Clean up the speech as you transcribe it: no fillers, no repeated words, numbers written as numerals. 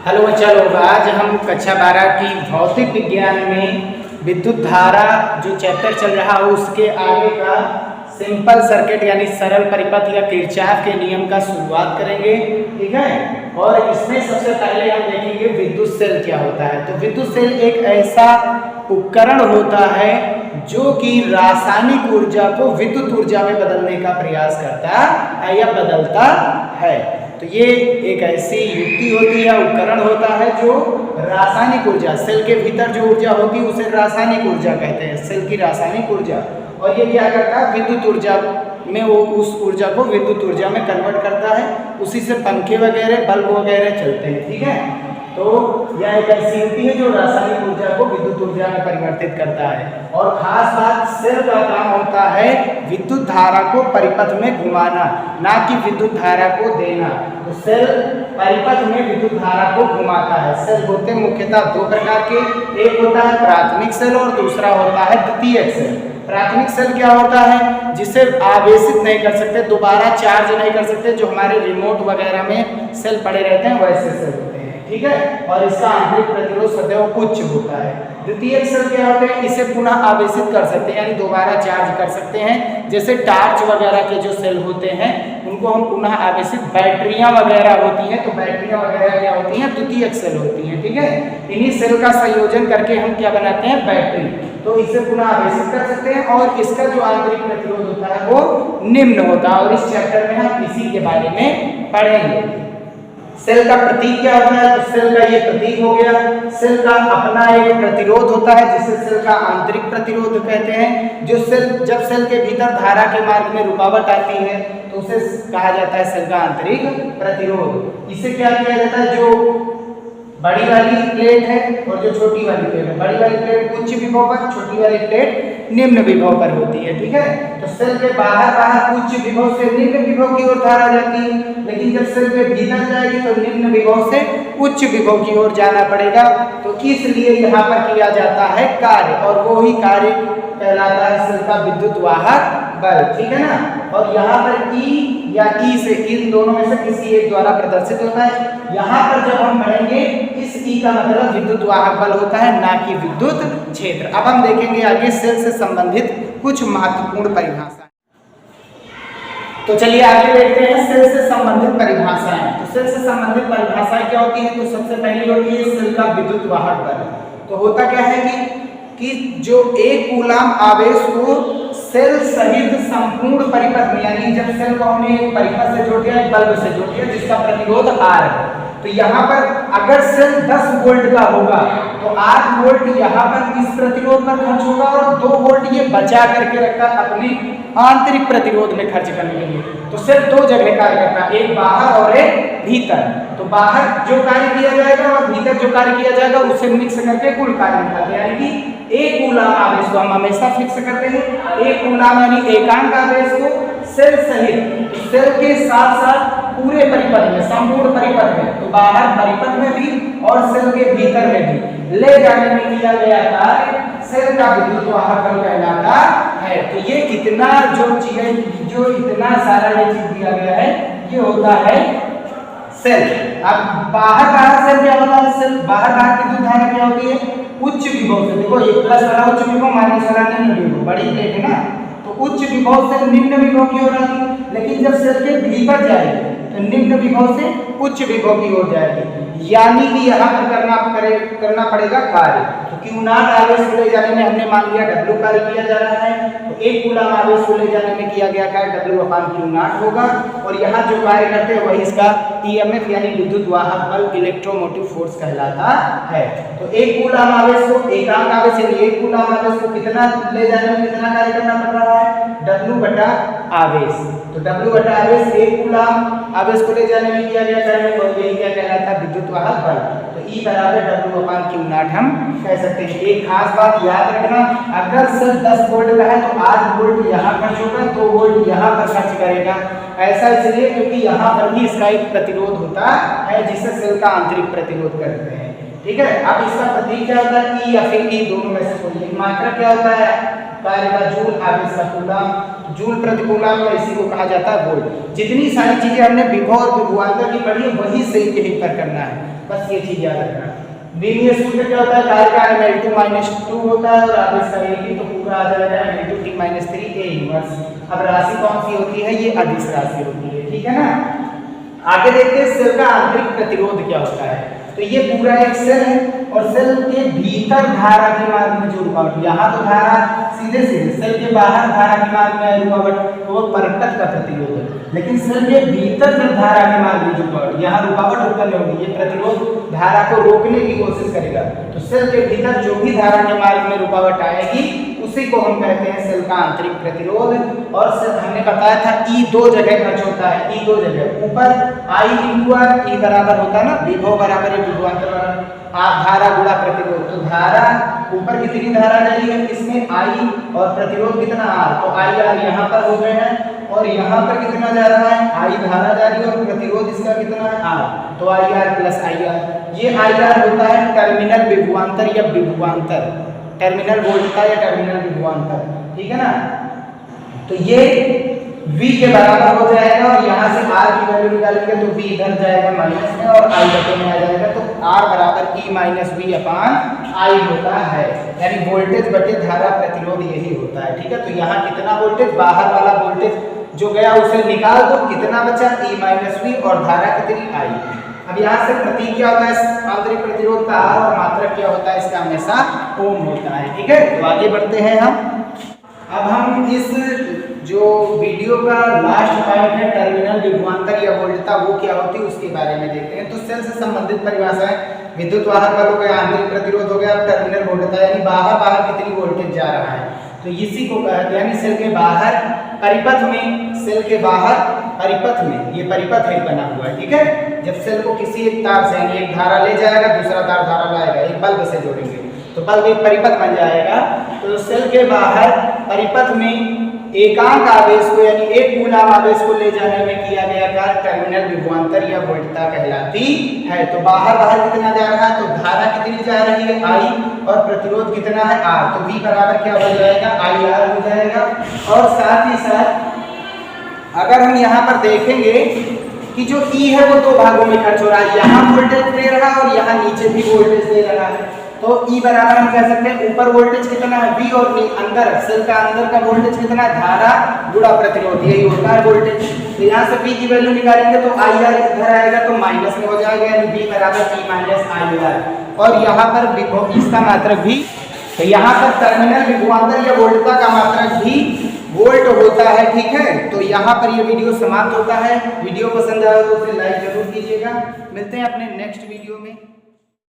Hello बच्चा लोग, आज हम कक्षा 12 की भौतिक विज्ञान में विद्युत धारा जो चैप्टर चल रहा है उसके आगे का सिंपल सर्किट यानी सरल परिपथ या किरचॉफ के नियम का शुरुआत करेंगे। ठीक है, और इसमें सबसे पहले हम देखेंगे विद्युत सेल क्या होता है। तो विद्युत सेल एक ऐसा उपकरण होता है जो कि रासायनिक ऊर्जा को विद्युत ऊर्जा में बदलने का प्रयास करता है या बदलता है। तो ये एक ऐसी युक्ति होती है, उपकरण होता है जो रासायनिक ऊर्जा, सेल के भीतर जो ऊर्जा होती है उसे रासायनिक ऊर्जा कहते हैं, सेल की रासायनिक ऊर्जा। और ये क्या करता है, विद्युत ऊर्जा में वो उस ऊर्जा को विद्युत ऊर्जा में कन्वर्ट करता है। उसी से पंखे वगैरह, बल्ब वगैरह चलते हैं। ठीक है, तो यह एक ऐसी युक्ति है जो रासायनिक ऊर्जा को विद्युत ऊर्जा में परिवर्तित करता है। और खास बात, सेल का काम होता है विद्युत धारा को परिपथ में घुमाना, ना कि विद्युत धारा को देना। तो सेल परिपथ में विद्युत धारा को घुमाता है। सेल होते मुख्यतः दो प्रकार के, एक होता है प्राथमिक सेल और दूसरा होता है द्वितीयक सेल। प्राथमिक सेल क्या होता है, जिसे आवेशित नहीं कर सकते, दोबारा चार्ज नहीं कर सकते, जो हमारे रिमोट वगैरह में सेल पड़े रहते हैं वैसे सेल होते हैं। ठीक है, और इसका आंतरिक प्रतिरोध सदैव उच्च होता है। द्वितीयक सेल क्या होते हैं, इसे पुनः आवेशित कर सकते हैं यानी दोबारा चार्ज कर सकते हैं। जैसे टार्च वगैरह के जो सेल होते हैं उनको हम पुनः आवेशित, बैटरियां वगैरह होती हैं तो बैटरियां वगैरह क्या होती हैं, द्वितीयक सेल होती हैं। ठीक है, इन्हीं सेल का संयोजन करके हम क्या बनाते हैं, बैटरी। तो इसे पुनः आवेशित कर सकते हैं और इसका जो आंतरिक प्रतिरोध होता है वो निम्न होता है। और इस चैप्टर में हम इसी के बारे में पढ़ेंगे। सेल का प्रतीक क्या होता है, तो सेल का ये प्रतीक हो गया। सेल का अपना एक प्रतिरोध होता है जिसे सेल का आंतरिक प्रतिरोध कहते हैं। जो सेल, जब सेल के भीतर धारा के मार्ग में रुकावट आती है तो उसे कहा जाता है सेल का आंतरिक प्रतिरोध। इसे क्या किया जाता है, जो बड़ी वाली प्लेट है और जो छोटी वाली प्लेट है, बड़ी वाली प्लेट उच्च विभव पर, छोटी वाली प्लेट निम्न विभव पर होती है। ठीक है, तो सेल के बाहर उच्च विभव से निम्न विभव की ओर धारा जाती है, लेकिन जब सेल के भीतर जाएगी तो निम्न विभव से उच्च विभव की ओर जाना पड़ेगा। तो इसलिए यहाँ पर किया जाता है कार्य, और वो ही कार्य कहलाता है सेल का विद्युत वाहक बल। ठीक है ना, और यहाँ पर ई या ई से, इन दोनों में से किसी एक द्वारा प्रदर्शित होता है। यहाँ पर जब हम पढ़ेंगे, इस ई का मतलब विद्युत वाहक बल होता है, ना कि विद्युत क्षेत्र। अब हम देखेंगे आगे सेल से संबंधित कुछ महत्वपूर्ण परिभाषाएं। तो चलिए आगे देखते हैं सेल से संबंधित परिभाषाएं। तो सेल से संबंधित परिभाषाएं क्या होती है, तो सबसे पहली होती है सेल का विद्युत वाहक बल। तो होता क्या है कि जो एक कूलाम आवेश को सेल सहित संपूर्ण परिपथ में, यानी जब सेल को हमने एक परिपथ से जोड़ दिया, एक बल्ब से जोड़ दिया जिसका प्रतिरोध R है, तो यहाँ पर अगर सेल 10 वोल्ट का होगा तो 8 वोल्ट यहाँ पर इस प्रतिरोध पर खर्च होगा और 2 वोल्ट ये बचा करके रखा अपनी आंतरिक प्रतिरोध में खर्च करने के लिए। तो सेल दो जगह कार्य करता है, एक बाहर और एक भीतर। तो बाहर जो कार्य किया जाएगा और भीतर जो कार्य किया जाएगा उसे मिक्स करके कुल कार्य निकालते हैं। यानी कि एक कूलाम आवेश को हम हमेशा फिक्स करते हैं, एक कूलाम यानी एकांक आवेश को सेल सहित, सेल के साथ साथ पूरे परिपथ में, संपूर्ण परिपथ में, तो बाहर परिपथ में भी और सेल के भीतर में भी ले जाने में किया गया कार्य सेल का विद्युत वाहक बल कहलाता है। तो ये कितना जो चीजें, जो इतना सारा ये चीज दिया गया है, ये होता है सेल। अब बाहर सेल क्या होता है, सेल बाहर विद्युत धारा क्या होती है, उच्च विभव से। देखो ये प्लस वाला उच्च विभव, माइनस वाला निम्न विभव, बड़ी प्लेट है ना, तो उच्च विभव से निम्न विभव की ओर आती है। लेकिन जब सेल के भीतर जाएगी तो निम्न विभव से उच्च विभव की ओर जाएगी। यानी कि यहाँ पर करना पड़ेगा कार्य। तो Q0 आवेश को ले जाने में हमने मान लिया W कार्य किया जा रहा है, तो एक कूलाम आवेश को ले जाने में किया गया कार्य W/Q0 होगा। और यहाँ जो कार्य करते हैं वही इसका EMF यानी विद्युत वाहक बल, इलेक्ट्रोमोटिव फोर्स कहलाता है। तो एक कूलाम आवेश को, एकांक आवेश यानी एक कूलाम आवेश को कितना ले जाने में कितना कार्य करना पड़ रहा है, W/आवेश। तो W/आवेश एक कूलाम आवेश को ले जाने में किया गया कार्य, और यही क्या कहलाता है, विद्युत वाहक बल। तो E बराबर W/Q0 हम कह सकते हैं। एक खास बात याद रखना, अगर सेल 10 वोल्ट का है तो 8 वोल्ट यहाँ खर्च होगा, 2 वोल्ट यहाँ पर खर्च करेगा। ऐसा इसलिए क्योंकि यहाँ पर भी इसका एक प्रतिरोध होता है जिसे सेल का आंतरिक प्रतिरोध कहते हैं। ठीक है, अब इसका प्रतीक क्या होता है, E या फिर E, दोनों में से कोई एक। मात्रा क्या होता है, कार्य का जूल, आवेश का कूलाम, जूल प्रति कूलाम या इसी को कहा जाता है वोल्ट। जितनी सारी चीजें हमने विभव और विभवांतर की पढ़ी है वही से यहीं पर करना है। बस ये चीज याद रखना। लीनियर सूत्र क्या होता है, कार्य का ml2 - 2 होता है और आप इसका AB तो पूरा आ जाएगा ml2t - 3 A इनवर्स। अब राशि कौन सी होती है, ये अदिश राशि होती है, ठीक है ना। आगे देखते हैं सेल का आंतरिक प्रतिरोध क्या होता है। तो ये पूरा एक सेल है और सेल के भीतर धारा के मार्ग में जो रुकावट, यहाँ तो धारा सीधे सीधे, सेल के बाहर धारा के मार्ग में रुकावट तो वो परतक का प्रतिरोध है, लेकिन सेल के भीतर जब धारा के मार्ग में जो रुकावट, यहाँ रुकावट उत्पन्न होगी, ये प्रतिरोध धारा को रोकने की कोशिश करेगा। तो सेल के भीतर जो भी धारा के मार्ग में रुकावट आएगी उसी को हम कहते हैं सेल का आंतरिक प्रतिरोध। और हमने बताया था ई दो जगह खर्च होता है, ई दो जगह, ऊपर I × R, ई बराबर होता है ना विभव बराबर है विभवांतर बराबर धारा गुणा प्रतिरोध। तो धारा ऊपर कितनी धारा जा रही है, इसमें I और प्रतिरोध कितना R, तो IR यहाँ पर हो गए हैं और यहाँ पर कितना जा रहा है, I धारा जा रही है और प्रतिरोध इसका कितना है R, तो IR + IR। ये IR होता है टर्मिनल विभवांतर या विभवांतर, टर्मिनल वोल्टता या टर्मिनल विभवांतर, ठीक है ना। तो ये V के बराबर हो जाएगा और यहाँ से R की वैल्यू निकालेंगे तो V इधर जाएगा माइनस में और I बटे में आ जाएगा, तो R बराबर E - V/I होता है, यानी वोल्टेज बटे धारा प्रतिरोध यही होता है, ठीक है। तो यहाँ कितना वोल्टेज, बाहर वाला वोल्टेज जो गया उसे निकाल दो, कितना बचा E - V और धारा कितनी I। अब यहाँ से प्रतीक क्या होता है आंतरिक प्रतिरोध का R और मात्रक क्या होता है इसका, हमेशा ओम होता है, ठीक है। तो आगे बढ़ते हैं हम। अब हम इस जो वीडियो का लास्ट पॉइंट है टर्मिनल विभवांतर या वोल्टता वो क्या होती है उसके बारे में देखते हैं। तो सेल से संबंधित परिभाषाएं, विद्युत वाहक बल हो गया, आंतरिक प्रतिरोध हो गया, टर्मिनल वोल्टता यानी बाहर कितनी वोल्टेज जा रहा है, तो इसी को कहते हैं, यानी सेल के बाहर परिपथ में, सेल के बाहर परिपथ में, ये परिपथ है बना हुआ है, ठीक है। जब सेल को किसी एक तार से यानी एक धारा ले जाएगा, दूसरा तार धारा लाएगा, एक बल्ब से जोड़ेंगे तो बल्ब एक परिपथ बन जाएगा। तो सेल के बाहर परिपथ में एकांक आवेश को यानी एक कूलाम आवेश को ले जाने में किया गया कार्य टर्मिनल विभवांतर या वोल्टता कहलाती है। तो बाहर कितना जा रहा है, तो धारा कितनी जा रही है I और प्रतिरोध कितना है R, तो V बराबर क्या हो जाएगा IR हो जाएगा। और साथ ही साथ अगर हम यहाँ पर देखेंगे कि जो E है वो दो भागों में खर्च हो रहा है, यहाँ वोल्टेज दे रहा है और यहाँ नीचे भी वोल्टेज दे रहा है। तो E बराबर हम कह सकते हैं ऊपर वोल्टेज कितना है V और अंदर सेल का अंदर का वोल्टेज कितना है, धारा गुणा प्रतिरोध, यही होता है वोल्टेज। तो यहाँ से V की वैल्यू निकालेंगे तो IR इधर आएगा तो माइनस में हो जाएगा, यानी V बराबर E - IR। और यहाँ पर इसका मात्रक भी, तो यहाँ पर टर्मिनल विभवांतर या वोल्टता का मात्रक भी वोल्ट होता है, ठीक है। तो यहाँ पर ये वीडियो समाप्त होता है। वीडियो पसंद आया तो उसे लाइक जरूर कीजिएगा। मिलते हैं अपने नेक्स्ट वीडियो में।